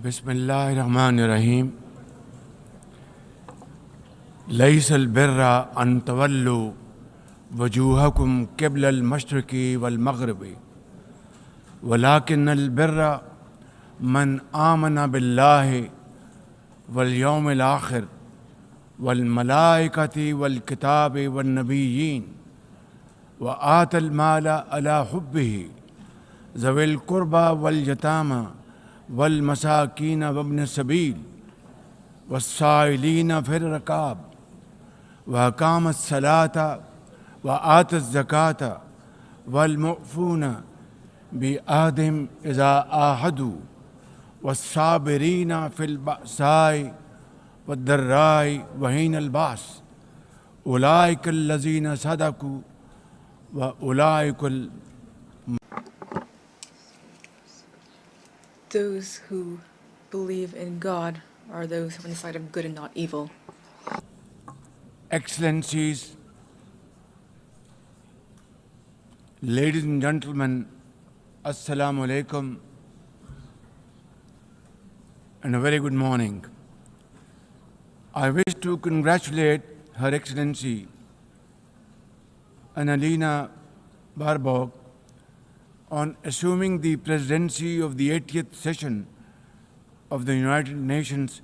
बिस्मिल्लाहिर्रहमानिर्रहीम लैसल बिर्रा अन तवल्लु वजूहकुम क़िबलल मशरिक़ी वल मग़रिबी वलाकिन्नल बिर्रा मन आमना बिल्लाहि वल यौमिल आखिर वल मलाइकति वल किताबि वन नबिय्यीन व आतल माला अला हुब्बिही ज़विल क़ुर्बा वल यतामा वल मसाकीन वब्न सबील वस्साइलीन फिर रकाब व अकामत सलाता व आतत ज़काता वल मुफ़ून बि अहदिम इज़ा आहदू वस्साबिरीन फिल बअसाई वद्दर्राई वहीनल बास उलाइकल लज़ीना सदकू व उलाइकल Those who believe in God are those who are on the side of good and not evil. Excellencies, ladies and gentlemen, Assalamu alaikum and a very good morning. I wish to congratulate Her Excellency Annalena Baerbock on assuming the presidency of the 80th session of the United Nations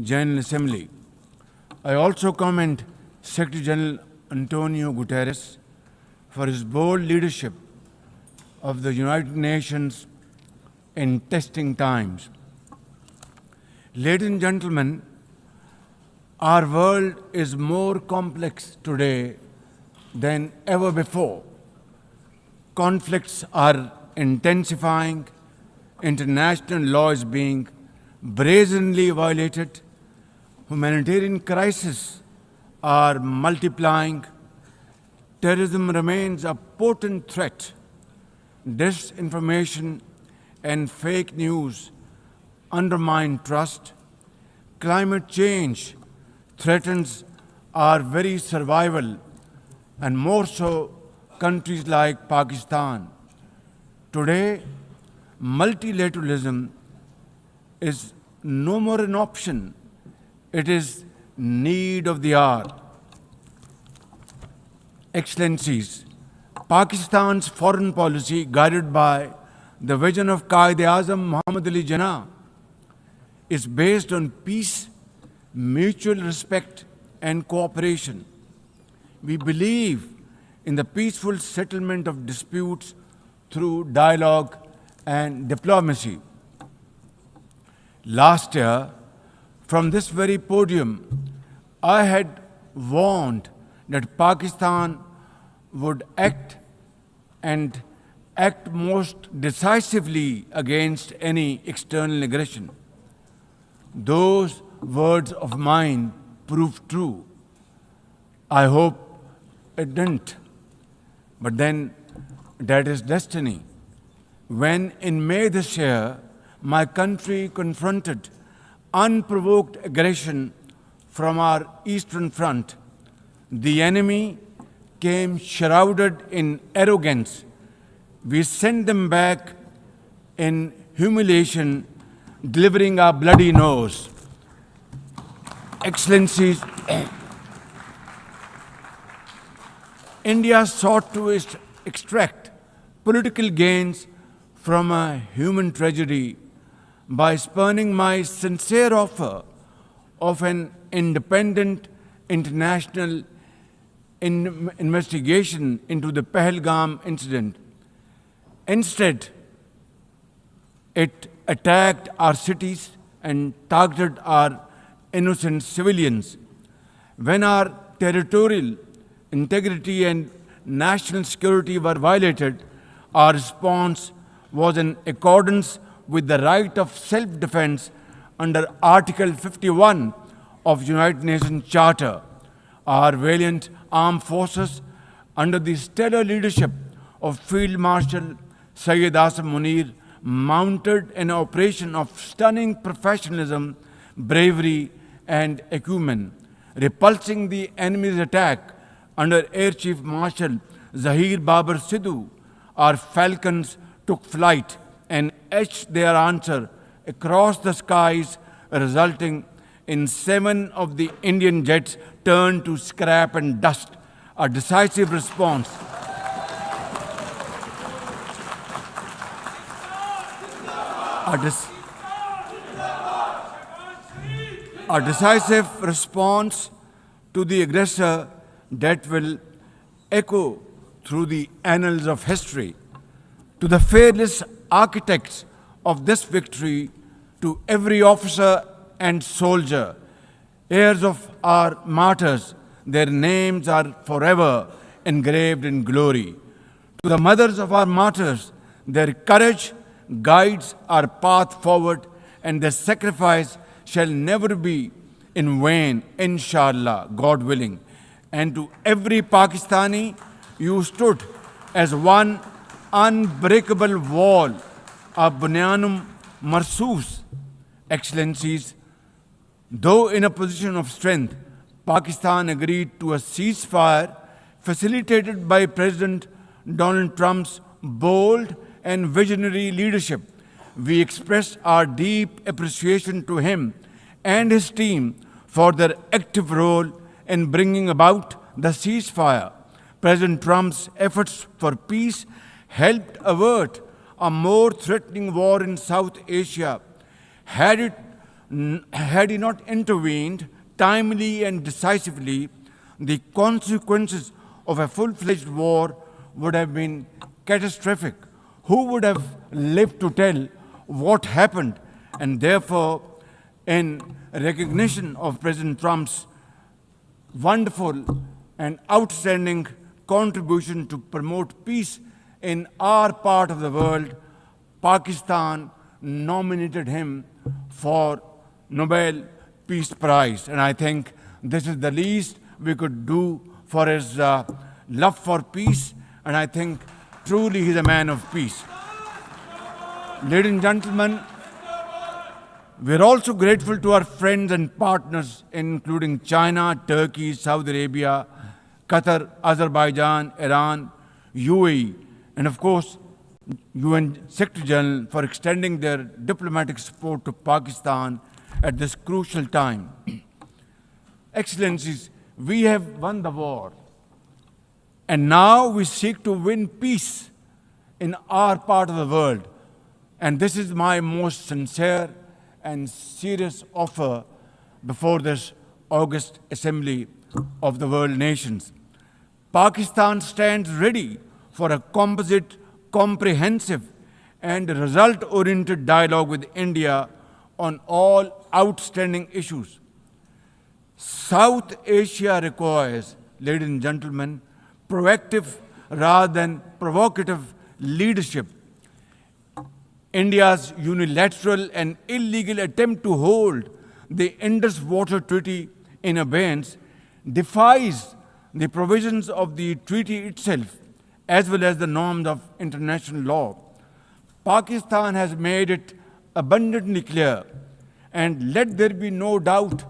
General Assembly. I also commend Secretary General Antonio Guterres for his bold leadership of the United Nations in testing times. Ladies and gentlemen, our world is more complex today than ever before. Conflicts are intensifying, international law is being brazenly violated, humanitarian crises are multiplying, terrorism remains a potent threat, disinformation and fake news undermine trust, climate change threatens our very survival, and more so countries like Pakistan. Today, multilateralism is no more an option, it is need of the hour. Excellencies, Pakistan's foreign policy, guided by the vision of Quaid-e-Azam Muhammad Ali Jinnah, is based on peace, mutual respect and cooperation. We believe in the peaceful settlement of disputes through dialogue and diplomacy. Last year, from this very podium, I had warned that Pakistan would act most decisively against any external aggression. Those words of mine proved true. I hope it didn't. But then that is destiny. When in May this year, my country confronted unprovoked aggression from our eastern front, the enemy came shrouded in arrogance. We sent them back in humiliation, delivering our bloody nose. Excellencies, India sought to extract political gains from a human tragedy by spurning my sincere offer of an independent international investigation into the Pahalgam incident. Instead, it attacked our cities and targeted our innocent civilians. When our territorial integrity and national security were violated, our response was in accordance with the right of self-defense under Article 51 of United Nations Charter. Our valiant armed forces, under the stellar leadership of Field Marshal Syed Asim Munir, mounted an operation of stunning professionalism, bravery and acumen, repulsing the enemy's attack under Air Chief Marshal Zahir Babar Sidhu. Our falcons took flight and etched their answer across the skies, resulting in 7 of the Indian jets turned to scrap and dust. A decisive response. A decisive response to the aggressor that will echo through the annals of history. To the fearless architects of this victory, to every officer and soldier, heirs of our martyrs, their names are forever engraved in glory. To the mothers of our martyrs, their courage guides our path forward, and their sacrifice shall never be in vain, inshallah, God willing. And to every Pakistani, you stood as one unbreakable wall, a bunyanum marsus. Excellencies, though in a position of strength, Pakistan agreed to a ceasefire facilitated by President Donald Trump's bold and visionary leadership. We express our deep appreciation to him and his team for their active role in bringing about the ceasefire. President Trump's efforts for peace helped avert a more threatening war in South Asia. Had he not intervened timely and decisively, the consequences of a full-fledged war would have been catastrophic. Who would have lived to tell what happened? And therefore, in recognition of President Trump's wonderful and outstanding contribution to promote peace in our part of the world, Pakistan nominated him for Nobel Peace Prize. And I think this is the least we could do for his love for peace. And I think truly he's a man of peace. Ladies and gentlemen, we're also grateful to our friends and partners, including China, Turkey, Saudi Arabia, Qatar, Azerbaijan, Iran, UAE, and of course, UN Secretary General for extending their diplomatic support to Pakistan at this crucial time. Excellencies, we have won the war, and now we seek to win peace in our part of the world. And this is my most sincere and serious offer before this August Assembly of the World Nations. Pakistan stands ready for a composite, comprehensive, and result-oriented dialogue with India on all outstanding issues. South Asia requires, ladies and gentlemen, proactive rather than provocative leadership. India's unilateral and illegal attempt to hold the Indus Water Treaty in abeyance defies the provisions of the treaty itself, as well as the norms of international law. Pakistan has made it abundantly clear, and let there be no doubt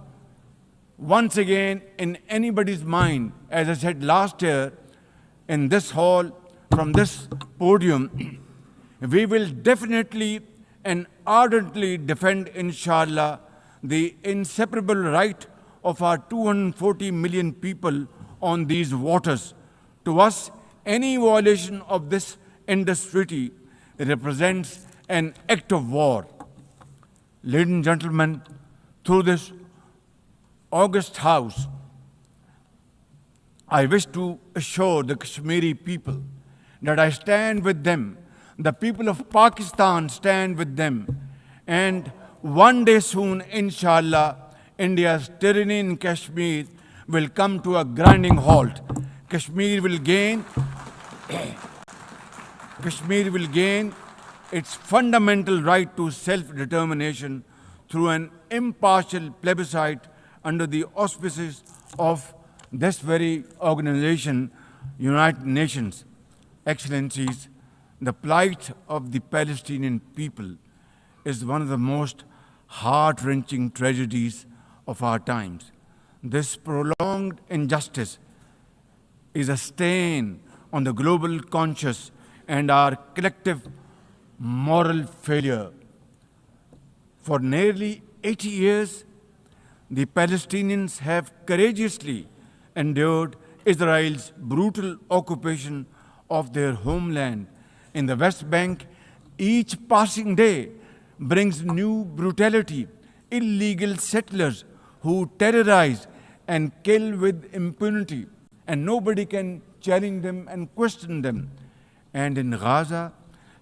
once again in anybody's mind, as I said last year in this hall, from this podium, we will definitely and ardently defend, inshallah, the inseparable right of our 240 million people on these waters. To us, any violation of this Indus Treaty represents an act of war. Ladies and gentlemen, through this august House, I wish to assure the Kashmiri people that I stand with them. The people of Pakistan stand with them. And one day soon, inshallah, India's tyranny in Kashmir will come to a grinding halt. Kashmir will gain its fundamental right to self-determination through an impartial plebiscite under the auspices of this very organization, United Nations. Excellencies, the plight of the Palestinian people is one of the most heart-wrenching tragedies of our times. This prolonged injustice is a stain on the global conscience and our collective moral failure. For nearly 80 years, the Palestinians have courageously endured Israel's brutal occupation of their homeland in the West Bank. Each passing day brings new brutality, illegal settlers who terrorize and kill with impunity, and nobody can challenge them and question them. And in Gaza,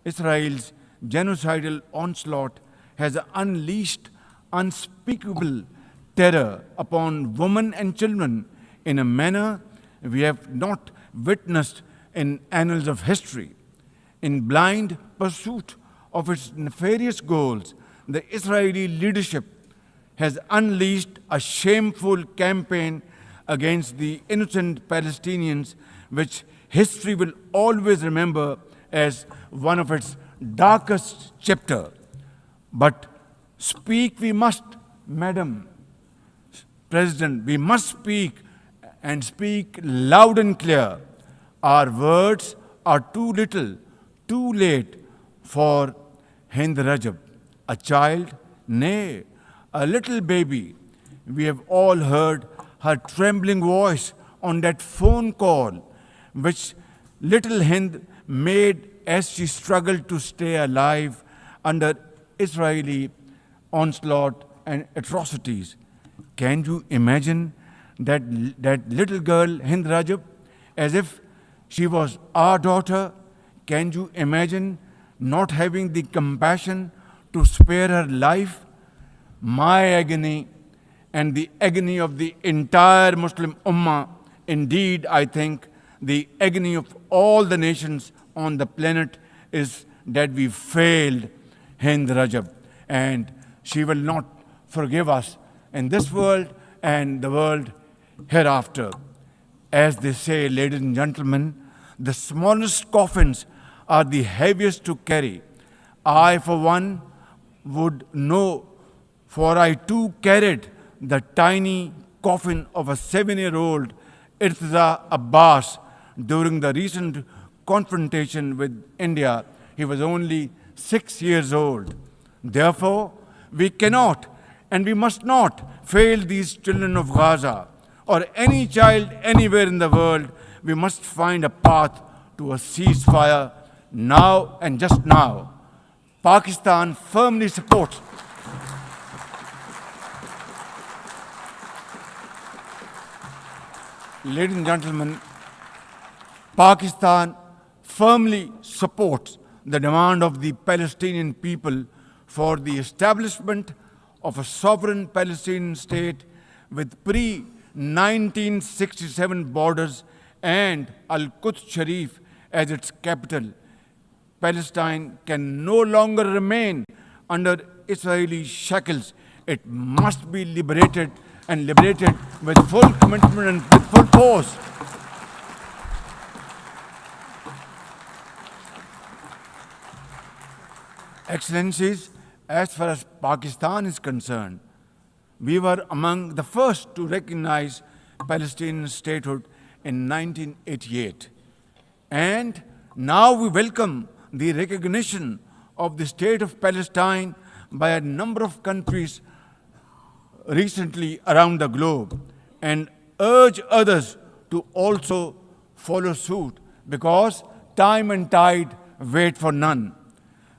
Israel's genocidal onslaught has unleashed unspeakable terror upon women and children in a manner we have not witnessed in annals of history. In blind pursuit of its nefarious goals, the Israeli leadership has unleashed a shameful campaign against the innocent Palestinians, which history will always remember as one of its darkest chapters. But speak we must, Madam President, we must speak and speak loud and clear. Our words are too little, too late for Hind Rajab, a child, nay, a little baby. We have all heard her trembling voice on that phone call, which little Hind made as she struggled to stay alive under Israeli onslaught and atrocities. Can you imagine that little girl, Hind Rajab, as if she was our daughter? Can you imagine not having the compassion to spare her life? My agony and the agony of the entire Muslim Ummah, indeed, I think, the agony of all the nations on the planet is that we failed Hind Rajab, and she will not forgive us in this world and the world hereafter. As they say, ladies and gentlemen, the smallest coffins are the heaviest to carry. I, for one, would know, for I too carried the tiny coffin of a 7-year-old Irtiza Abbas during the recent confrontation with India. He was only 6 years old. Therefore, we cannot and we must not fail these children of Gaza or any child anywhere in the world. We must find a path to a ceasefire now and just now. Pakistan firmly supports Ladies and gentlemen, Pakistan firmly supports the demand of the Palestinian people for the establishment of a sovereign Palestinian state with pre-1967 borders and Al-Quds Sharif as its capital. Palestine can no longer remain under Israeli shackles. It must be liberated, and liberated with full commitment and with full force. Excellencies, as far as Pakistan is concerned, we were among the first to recognize Palestinian statehood in 1988. And now we welcome the recognition of the state of Palestine by a number of countries recently around the globe, and urge others to also follow suit, because time and tide wait for none.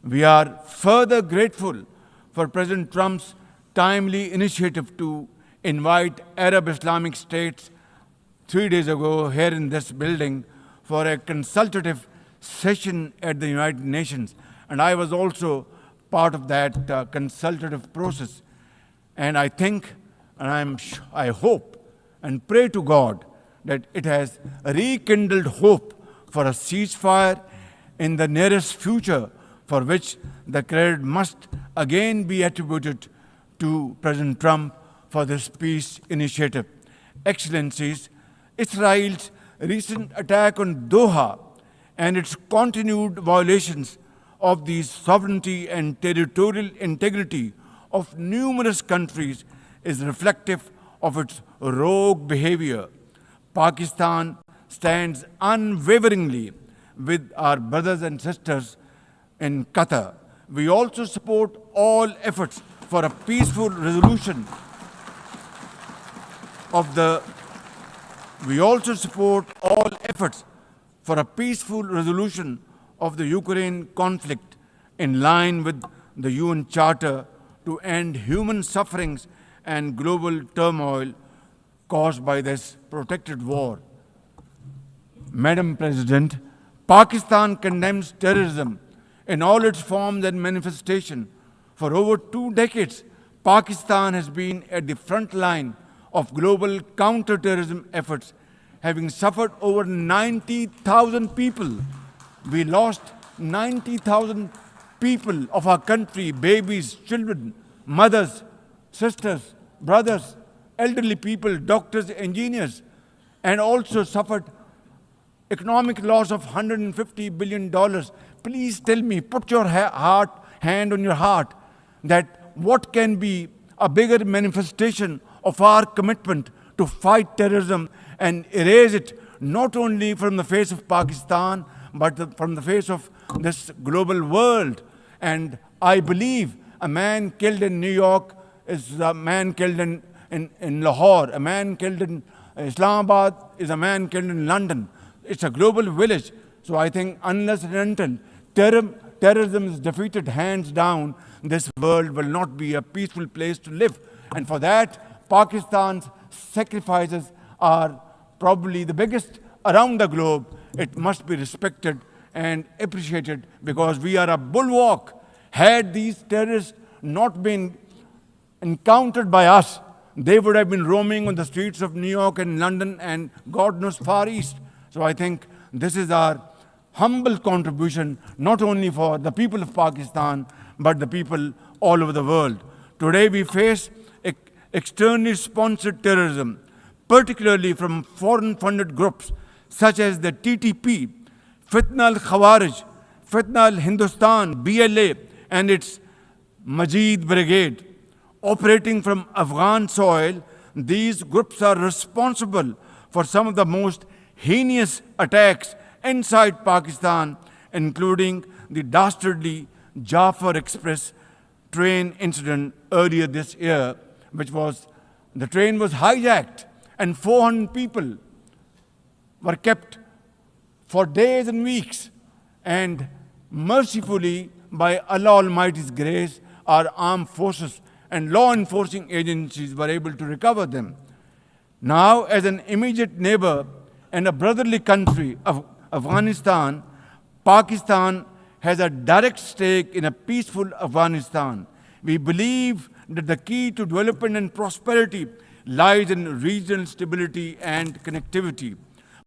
We are further grateful for President Trump's timely initiative to invite Arab Islamic states 3 days ago here in this building for a consultative session at the United Nations. And I was also part of that consultative process. And I think, and I hope and pray to God that it has rekindled hope for a ceasefire in the nearest future, for which the credit must again be attributed to President Trump for this peace initiative. Excellencies, Israel's recent attack on Doha and its continued violations of the sovereignty and territorial integrity of numerous countries is reflective of its rogue behavior. Pakistan stands unwaveringly with our brothers and sisters in Qatar. We also support all efforts for a peaceful resolution of the we also support all efforts for a peaceful resolution of the Ukraine conflict in line with the UN Charter to end human sufferings and global turmoil caused by this protracted war. Madam President, Pakistan condemns terrorism in all its forms and manifestation. For over 2 decades, Pakistan has been at the front line of global counterterrorism efforts, having suffered over 90,000 people. We lost 90,000 people of our country, babies, children, mothers, sisters, brothers, elderly people, doctors, engineers, and also suffered economic loss of $150 billion. Please tell me, put your hand on your heart, that what can be a bigger manifestation of our commitment to fight terrorism and erase it not only from the face of Pakistan, but from the face of this global world. And I believe a man killed in New York is a man killed in Lahore, a man killed in Islamabad is a man killed in London. It's a global village. So I think unless and until terrorism is defeated hands down, this world will not be a peaceful place to live. And for that, Pakistan's sacrifices are probably the biggest around the globe. It must be respected and appreciated because we are a bulwark. Had these terrorists not been encountered by us, they would have been roaming on the streets of New York and London and God knows Far East. So I think this is our humble contribution, not only for the people of Pakistan, but the people all over the world. Today we face externally sponsored terrorism, particularly from foreign-funded groups such as the TTP, Fitna al-Khawarij, Fitna al-Hindustan, BLA, and its Majid Brigade. Operating from Afghan soil, these groups are responsible for some of the most heinous attacks inside Pakistan, including the dastardly Jafar Express train incident earlier this year, the train was hijacked and 400 people were kept for days and weeks. And mercifully, by Allah Almighty's grace, our armed forces and law enforcing agencies were able to recover them. Now, as an immediate neighbor and a brotherly country of Afghanistan, Pakistan has a direct stake in a peaceful Afghanistan. We believe that the key to development and prosperity lies in regional stability and connectivity.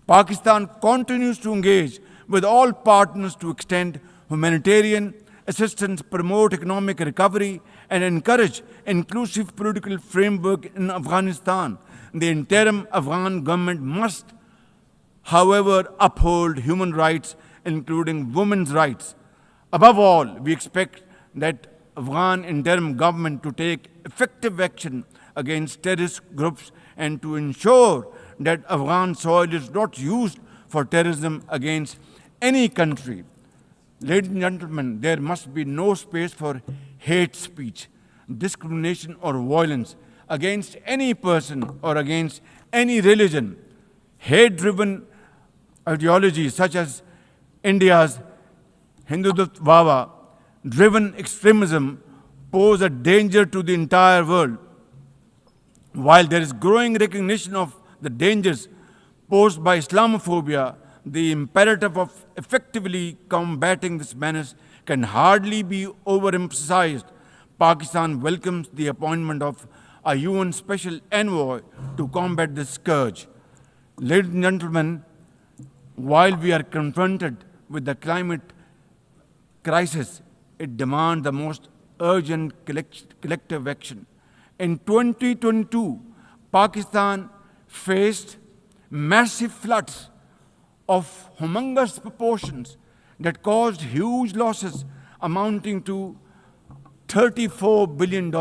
Pakistan continues to engage with all partners to extend humanitarian assistance, promote economic recovery, and encourage inclusive political framework in Afghanistan. The interim Afghan government must, however, uphold human rights, including women's rights. Above all, we expect that Afghan interim government to take effective action against terrorist groups and to ensure that Afghan soil is not used for terrorism against any country. Ladies and gentlemen, there must be no space for hate speech, discrimination or violence against any person or against any religion. Hate-driven ideologies such as India's Hindutva-driven extremism pose a danger to the entire world. While there is growing recognition of the dangers posed by Islamophobia, the imperative of effectively combating this menace can hardly be overemphasized. Pakistan welcomes the appointment of a UN Special Envoy to combat this scourge. Ladies and gentlemen, while we are confronted with the climate crisis, it demands the most urgent collective action. In 2022, Pakistan faced massive floods of humongous proportions that caused huge losses amounting to $34 billion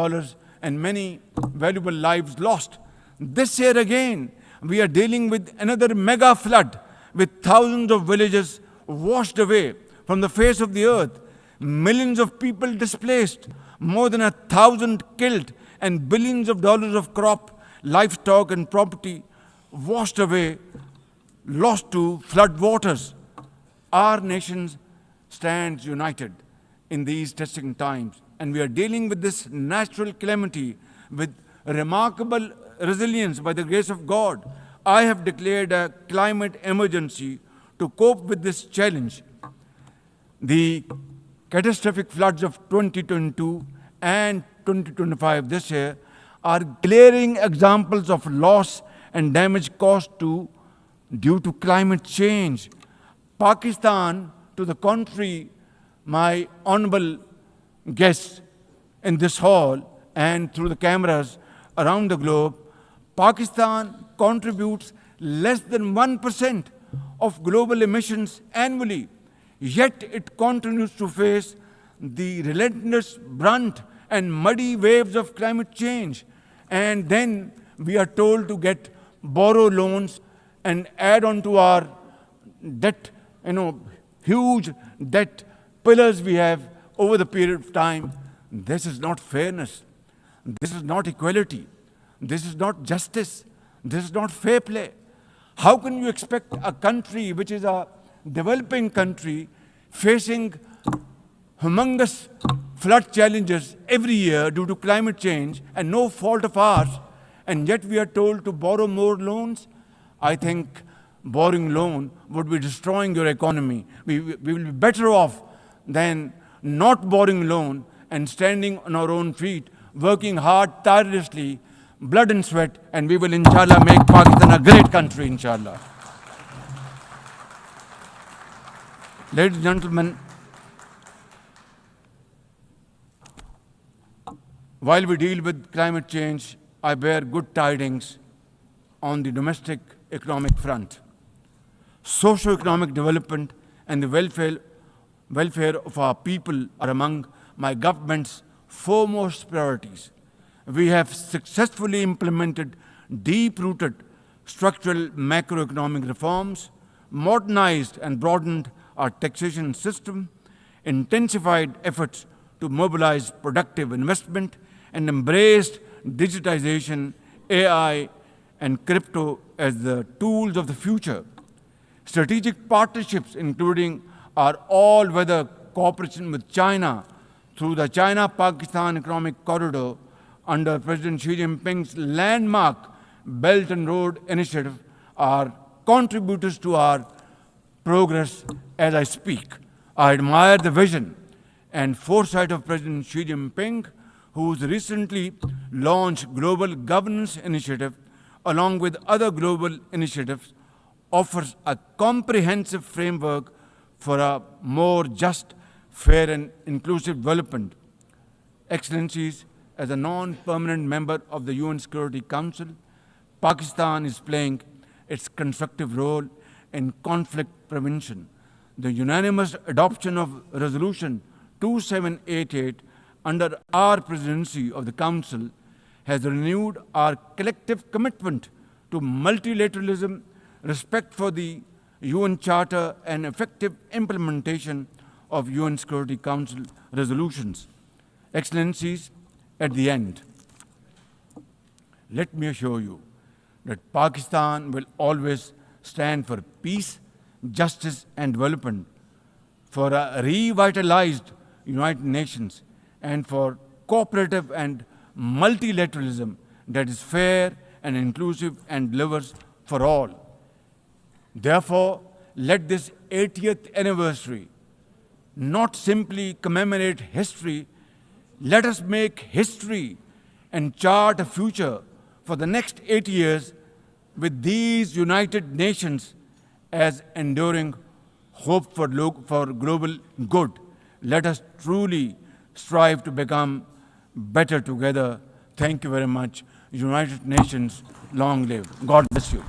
and many valuable lives lost. This year again, we are dealing with another mega flood with thousands of villages washed away from the face of the earth, millions of people displaced, more than 1,000 killed, and billions of dollars of crop, livestock, and property washed away, lost to flood waters. Our nation stands united in these testing times, and we are dealing with this natural calamity with remarkable resilience by the grace of God. I have declared a climate emergency to cope with this challenge. The catastrophic floods of 2022 and 2025 this year are glaring examples of loss and damage caused due to climate change. Pakistan, to the contrary, my honorable guests in this hall and through the cameras around the globe, Pakistan contributes less than 1% of global emissions annually, yet it continues to face the relentless brunt and muddy waves of climate change. And then we are told to borrow loans and add on to our debt, huge debt pillars we have over the period of time. This is not fairness. This is not equality. This is not justice. This is not fair play. How can you expect a country which is a developing country facing humongous flood challenges every year due to climate change and no fault of ours, and yet we are told to borrow more loans? I think borrowing loan would be destroying your economy. We will be better off than not borrowing loan and standing on our own feet, working hard, tirelessly, blood and sweat, and we will, inshallah, make Pakistan a great country, inshallah. Ladies and gentlemen, while we deal with climate change, I bear good tidings on the domestic economic front. Socio-economic development and the welfare of our people are among my government's foremost priorities. We have successfully implemented deep-rooted structural macroeconomic reforms, modernized and broadened our taxation system, intensified efforts to mobilize productive investment, and embraced digitization, AI, and crypto as the tools of the future. Strategic partnerships, including our all-weather cooperation with China through the China-Pakistan Economic Corridor under President Xi Jinping's landmark Belt and Road Initiative, are contributors to our progress as I speak. I admire the vision and foresight of President Xi Jinping, whose recently launched Global Governance Initiative, along with other global initiatives, offers a comprehensive framework for a more just, fair, and inclusive development. Excellencies, as a non-permanent member of the UN Security Council, Pakistan is playing its constructive role in conflict prevention. The unanimous adoption of Resolution 2788 under our presidency of the Council has renewed our collective commitment to multilateralism, respect for the UN Charter, and effective implementation of UN Security Council resolutions. Excellencies, at the end, let me assure you that Pakistan will always stand for peace, justice, and development, for a revitalized United Nations, and for cooperative and multilateralism that is fair and inclusive and delivers for all. Therefore, let this 80th anniversary not simply commemorate history, let us make history and chart a future for the next 80 years with these United Nations as enduring hope for global good. Let us truly strive to become better together. Thank you very much. United Nations, long live. God bless you.